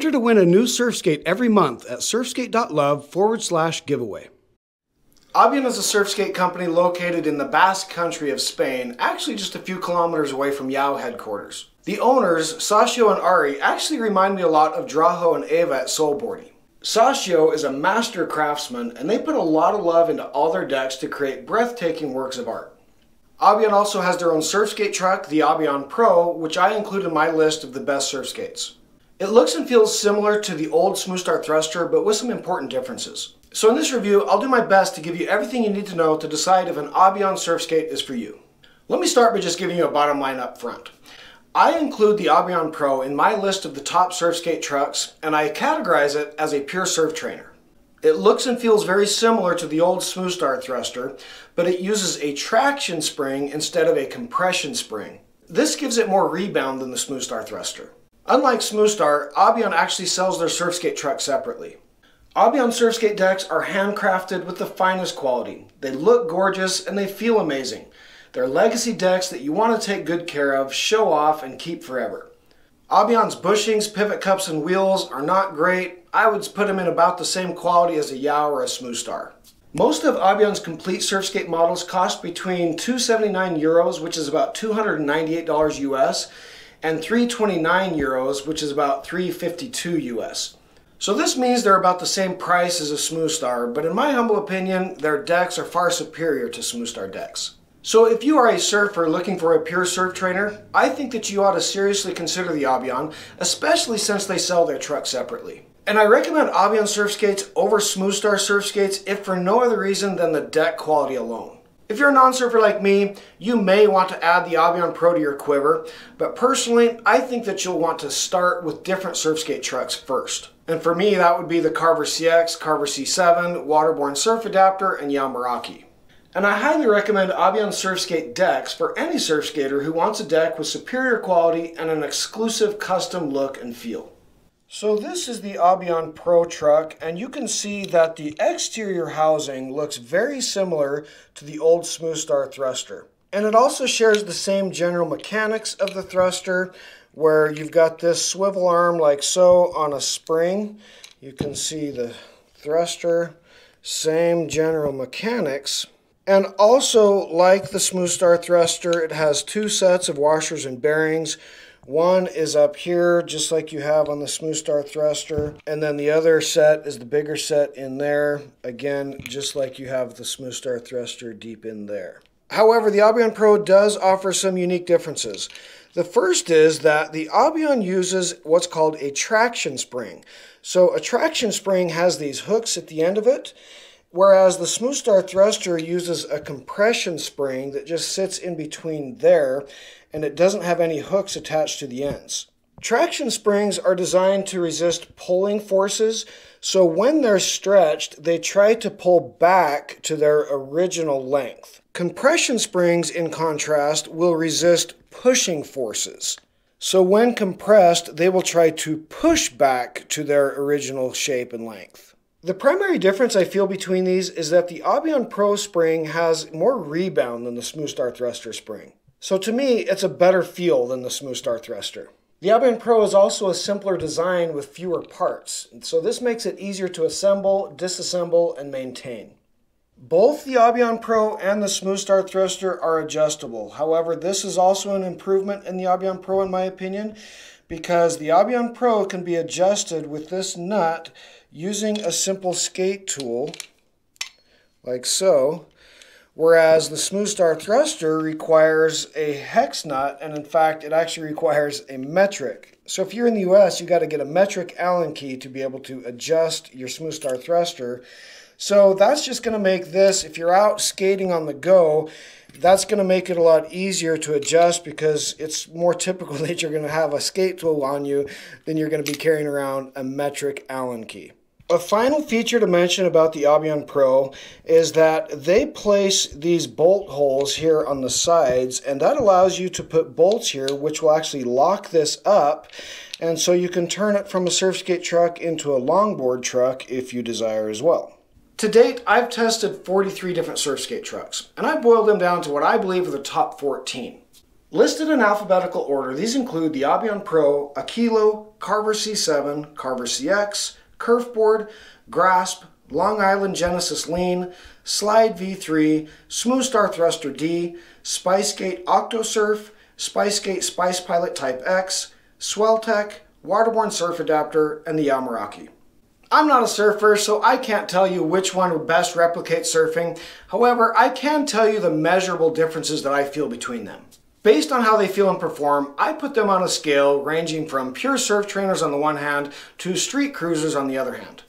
Enter to win a new Surfskate every month at surfskate.love/giveaway. Avian is a surfskate company located in the Basque Country of Spain, actually just a few kilometers away from Yao headquarters. The owners, Sasio and Ari, actually remind me a lot of Draho and Eva at Soulboardy. Sasio is a master craftsman, and they put a lot of love into all their decks to create breathtaking works of art. Avian also has their own surfskate truck, the Avian Pro, which I include in my list of the best surfskates. It looks and feels similar to the old Smooth Star Thruster, but with some important differences. So in this review, I'll do my best to give you everything you need to know to decide if an Avian surfskate is for you. Let me start by just giving you a bottom line up front. I include the Avian Pro in my list of the top surfskate trucks, and I categorize it as a pure surf trainer. It looks and feels very similar to the old Smooth Star Thruster, but it uses a traction spring instead of a compression spring. This gives it more rebound than the Smooth Star Thruster. Unlike Smooth Star, Avian actually sells their surfskate truck separately. Avian surfskate decks are handcrafted with the finest quality. They look gorgeous and they feel amazing. They're legacy decks that you want to take good care of, show off, and keep forever. Avian's bushings, pivot cups, and wheels are not great. I would put them in about the same quality as a Yao or a Smooth Star. Most of Avian's complete surfskate models cost between €279, which is about $298 US, and €329, which is about $352 US. So this means they're about the same price as a Smooth Star, but in my humble opinion, their decks are far superior to Smooth Star decks. So if you are a surfer looking for a pure surf trainer, I think that you ought to seriously consider the Avian, especially since they sell their truck separately. And I recommend Avian surfskates over Smooth Star surfskates if for no other reason than the deck quality alone. If you're a non-surfer like me, you may want to add the Avian Pro to your quiver, but personally, I think that you'll want to start with different surfskate trucks first. And for me, that would be the Carver CX, Carver C7, Waterborne Surf Adapter, and Yao Meraki. And I highly recommend Avian surfskate decks for any surfskater who wants a deck with superior quality and an exclusive custom look and feel. So this is the Avian Pro truck, and you can see that the exterior housing looks very similar to the old Smooth Star Thruster. And it also shares the same general mechanics of the Thruster, where you've got this swivel arm like so on a spring. You can see the Thruster, same general mechanics. And also, like the Smooth Star Thruster, it has two sets of washers and bearings. One is up here, just like you have on the Smooth Star Thruster. And then the other set is the bigger set in there. Again, just like you have the Smooth Star Thruster deep in there. However, the Avian Pro does offer some unique differences. The first is that the Avian uses what's called a traction spring. So a traction spring has these hooks at the end of it, whereas the Smooth Star Thruster uses a compression spring that just sits in between there, and it doesn't have any hooks attached to the ends. Traction springs are designed to resist pulling forces, so when they're stretched, they try to pull back to their original length. Compression springs, in contrast, will resist pushing forces. So when compressed, they will try to push back to their original shape and length. The primary difference I feel between these is that the Avian Pro spring has more rebound than the Smooth Star Thruster spring. So to me, it's a better feel than the Smooth Star Thruster. The Avian Pro is also a simpler design with fewer parts, so this makes it easier to assemble, disassemble, and maintain. Both the Avian Pro and the Smooth Star Thruster are adjustable. However, this is also an improvement in the Avian Pro in my opinion, because the Avian Pro can be adjusted with this nut using a simple skate tool, like so, whereas the Smooth Star Thruster requires a hex nut, and in fact, it actually requires a metric. So if you're in the US, you got to get a metric Allen key to be able to adjust your Smooth Star Thruster. So that's just going to make this, if you're out skating on the go, that's going to make it a lot easier to adjust because it's more typical that you're going to have a skate tool on you than you're going to be carrying around a metric Allen key. A final feature to mention about the Avian Pro is that they place these bolt holes here on the sides, and that allows you to put bolts here which will actually lock this up, and so you can turn it from a surfskate truck into a longboard truck if you desire as well. To date, I've tested 43 different surfskate trucks, and I've boiled them down to what I believe are the top 14. Listed in alphabetical order, these include the Avion Pro, Aquilo, Carver C7, Carver CX, Curveboard, Grasp, Long Island Genesis Lean, Slide V3, Smooth Star Thruster D, SpiceGate OctoSurf, SpiceGate Spice Pilot Type X, Swelltech, Waterborne Surf Adapter, and the Yaomeraki. I'm not a surfer, so I can't tell you which one would best replicate surfing. However, I can tell you the measurable differences that I feel between them. Based on how they feel and perform, I put them on a scale ranging from pure surf trainers on the one hand to street cruisers on the other hand.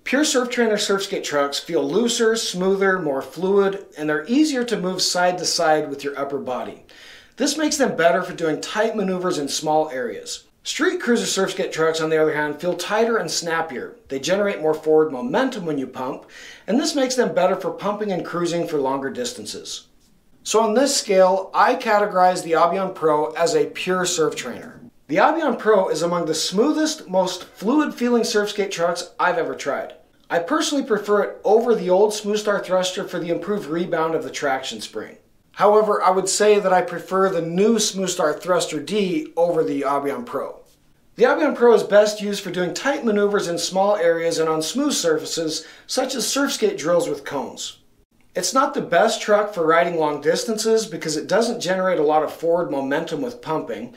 Pure Surf Trainer surf skate trucks feel looser, smoother, more fluid, and they're easier to move side to side with your upper body. This makes them better for doing tight maneuvers in small areas. Street cruiser surf skate trucks, on the other hand, feel tighter and snappier. They generate more forward momentum when you pump, and this makes them better for pumping and cruising for longer distances. So on this scale, I categorize the Avion Pro as a pure surf trainer. The Avion Pro is among the smoothest, most fluid-feeling surf skate trucks I've ever tried. I personally prefer it over the old Smooth Star Thruster for the improved rebound of the traction spring. However, I would say that I prefer the new Smooth Star Thruster D over the Avion Pro. The Avion Pro is best used for doing tight maneuvers in small areas and on smooth surfaces, such as surf skate drills with cones. It's not the best truck for riding long distances because it doesn't generate a lot of forward momentum with pumping.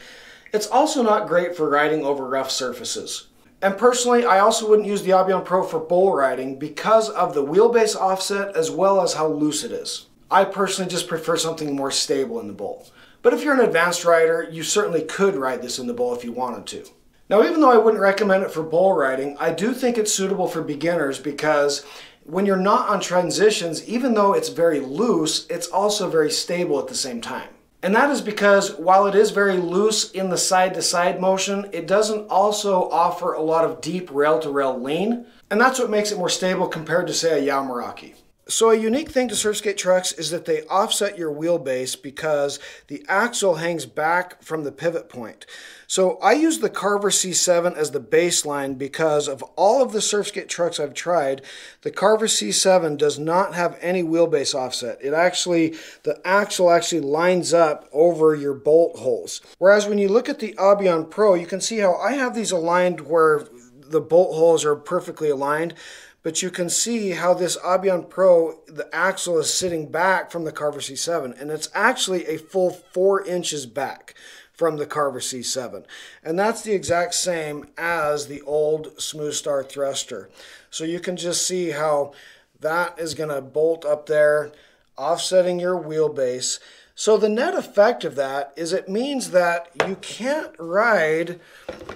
It's also not great for riding over rough surfaces. And personally, I also wouldn't use the Avion Pro for bull riding because of the wheelbase offset as well as how loose it is. I personally just prefer something more stable in the bull. But if you're an advanced rider, you certainly could ride this in the bull if you wanted to. Now, even though I wouldn't recommend it for bull riding, I do think it's suitable for beginners because when you're not on transitions, even though it's very loose, it's also very stable at the same time. And that is because while it is very loose in the side-to-side motion, it doesn't also offer a lot of deep rail-to-rail lean, and that's what makes it more stable compared to, say, a Yaomeraki. So a unique thing to surf skate trucks is that they offset your wheelbase because the axle hangs back from the pivot point. So I use the Carver C7 as the baseline because of all of the surf skate trucks I've tried, the Carver C7 does not have any wheelbase offset. The axle actually lines up over your bolt holes. Whereas when you look at the Avion Pro, you can see how I have these aligned where the bolt holes are perfectly aligned. But you can see how this Avion Pro, the axle is sitting back from the Carver C7, and it's actually a full 4 inches back from the Carver C7. And that's the exact same as the old Smooth Star Thruster. So you can just see how that is going to bolt up there, offsetting your wheelbase. So the net effect of that is it means that you can't ride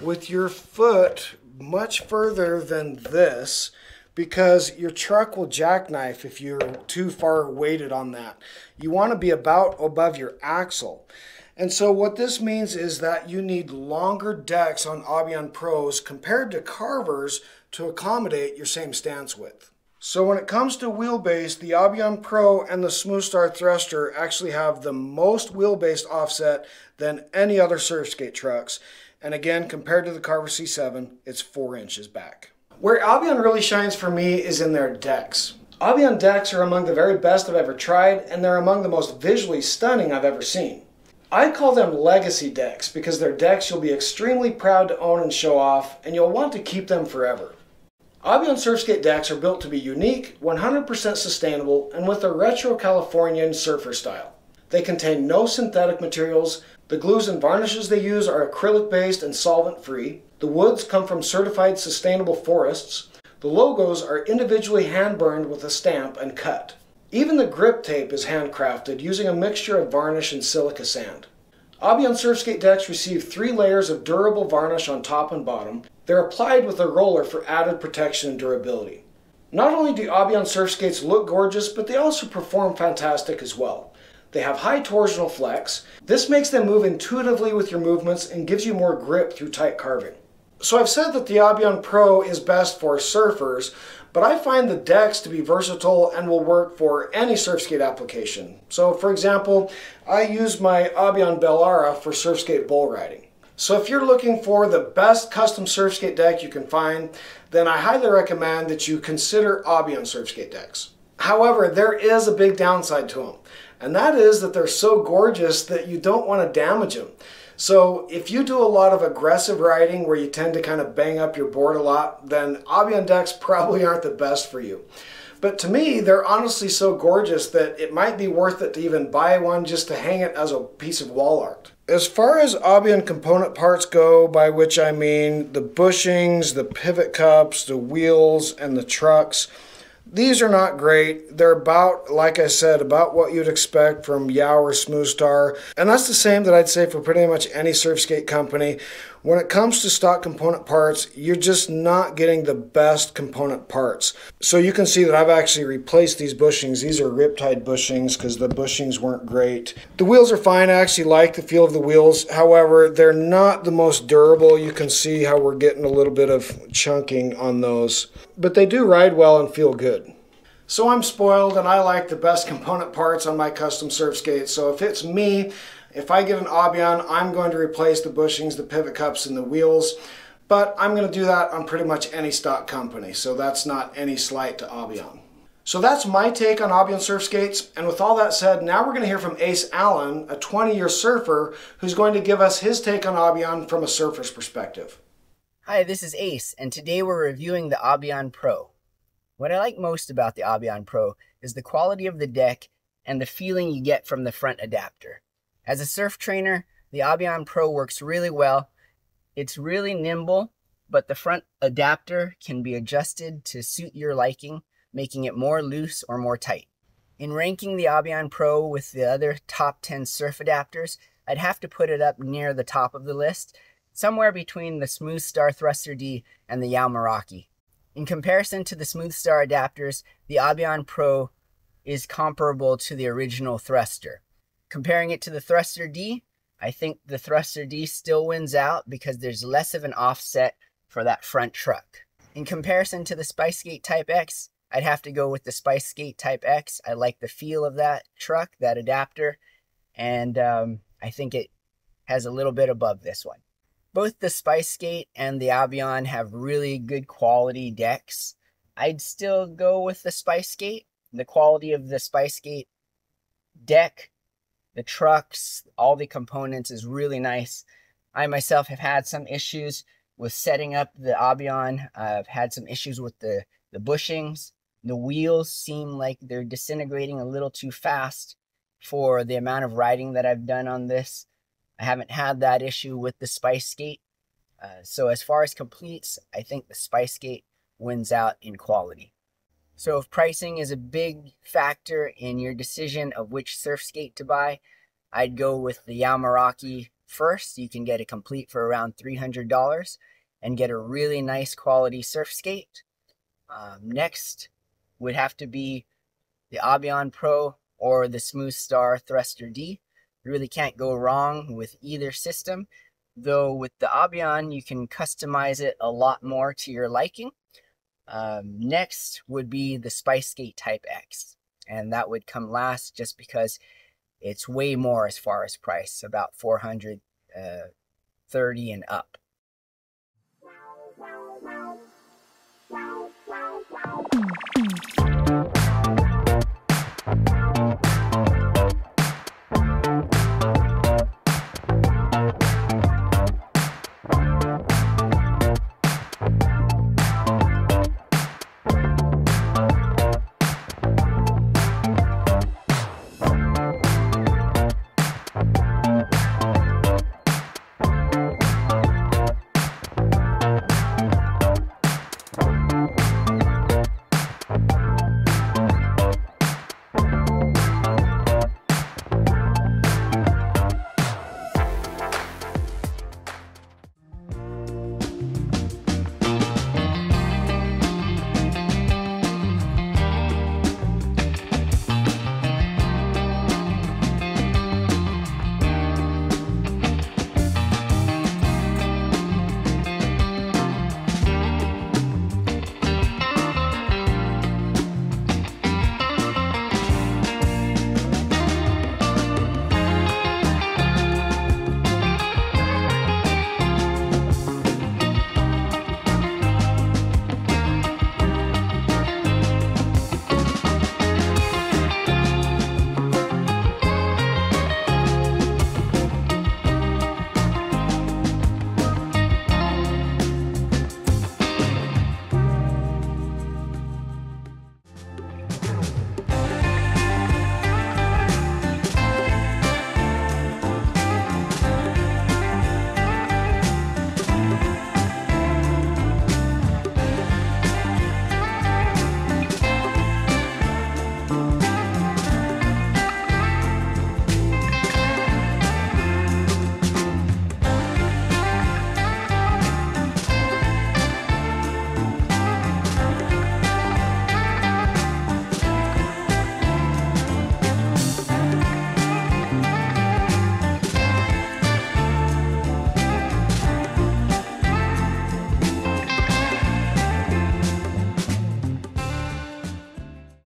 with your foot much further than this, because your truck will jackknife if you're too far weighted on that. You want to be about above your axle. And so what this means is that you need longer decks on Avion Pros compared to Carvers to accommodate your same stance width. So when it comes to wheelbase, the Avion Pro and the Smooth Star Thruster actually have the most wheelbase offset than any other surf skate trucks. And again, compared to the Carver C7, it's 4 inches back. Where Avion really shines for me is in their decks. Avion decks are among the very best I've ever tried, and they're among the most visually stunning I've ever seen. I call them legacy decks because they're decks you'll be extremely proud to own and show off, and you'll want to keep them forever. Avion surf skate decks are built to be unique, 100% sustainable, and with a retro Californian surfer style. They contain no synthetic materials. The glues and varnishes they use are acrylic-based and solvent-free. The woods come from certified sustainable forests. The logos are individually hand-burned with a stamp and cut. Even the grip tape is handcrafted using a mixture of varnish and silica sand. Avion surf skate decks receive 3 layers of durable varnish on top and bottom. They're applied with a roller for added protection and durability. Not only do Avion surf skates look gorgeous, but they also perform fantastic as well. They have high torsional flex. This makes them move intuitively with your movements and gives you more grip through tight carving. So I've said that the Avion Pro is best for surfers, but I find the decks to be versatile and will work for any surf skate application. So for example, I use my Avion Bellara for surf skate bull riding. So if you're looking for the best custom surf skate deck you can find, then I highly recommend that you consider Avion surf skate decks. However, there is a big downside to them, and that is that they're so gorgeous that you don't want to damage them. So if you do a lot of aggressive riding where you tend to kind of bang up your board a lot, then Avion decks probably aren't the best for you. But to me, they're honestly so gorgeous that it might be worth it to even buy one just to hang it as a piece of wall art. As far as Avion component parts go, by which I mean the bushings, the pivot cups, the wheels, and the trucks, these are not great. They're about, like I said, about what you'd expect from Yao or Smooth Star. And that's the same that I'd say for pretty much any surf skate company. When it comes to stock component parts, you're just not getting the best component parts. So you can see that I've actually replaced these bushings. These are Riptide bushings because the bushings weren't great. The wheels are fine. I actually like the feel of the wheels. However, they're not the most durable. You can see how we're getting a little bit of chunking on those. But they do ride well and feel good. So I'm spoiled and I like the best component parts on my custom surf skates. So if it's me, if I get an Avion, I'm going to replace the bushings, the pivot cups, and the wheels. But I'm going to do that on pretty much any stock company. So that's not any slight to Avion. So that's my take on Avion surf skates. And with all that said, now we're going to hear from Ace Allen, a 20-year surfer, who's going to give us his take on Avion from a surfer's perspective. Hi, this is Ace, and today we're reviewing the Avion Pro. What I like most about the Avion Pro is the quality of the deck and the feeling you get from the front adapter. As a surf trainer, the Avion Pro works really well. It's really nimble, but the front adapter can be adjusted to suit your liking, making it more loose or more tight. In ranking the Avion Pro with the other top 10 surf adapters, I'd have to put it up near the top of the list, somewhere between the Smooth Star Thruster D and the Yao Meraki. In comparison to the Smooth Star adapters, the Avion Pro is comparable to the original Thruster. Comparing it to the Thruster D, I think the Thruster D still wins out because there's less of an offset for that front truck. In comparison to the Spice Skate Type X, I'd have to go with the Spice Skate Type X. I like the feel of that truck, that adapter, and I think it has a little bit above this one. Both the Spice Skate and the Avion have really good quality decks. I'd still go with the Spice Skate. The quality of the Spice Skate deck, the trucks, all the components is really nice. I myself have had some issues with setting up the Avion. I've had some issues with the bushings. The wheels seem like they're disintegrating a little too fast for the amount of riding that I've done on this. I haven't had that issue with the Spice Skate. So as far as completes, I think the Spice Skate wins out in quality. So if pricing is a big factor in your decision of which surf skate to buy, I'd go with the Yao Meraki first. You can get a complete for around $300 and get a really nice quality surf skate. Next would have to be the Avion Pro or the Smooth Star Thruster D. You really can't go wrong with either system, though with the Avion you can customize it a lot more to your liking. Next would be the Spice Skate Type X, and that would come last just because it's way more as far as price, about $430 and up.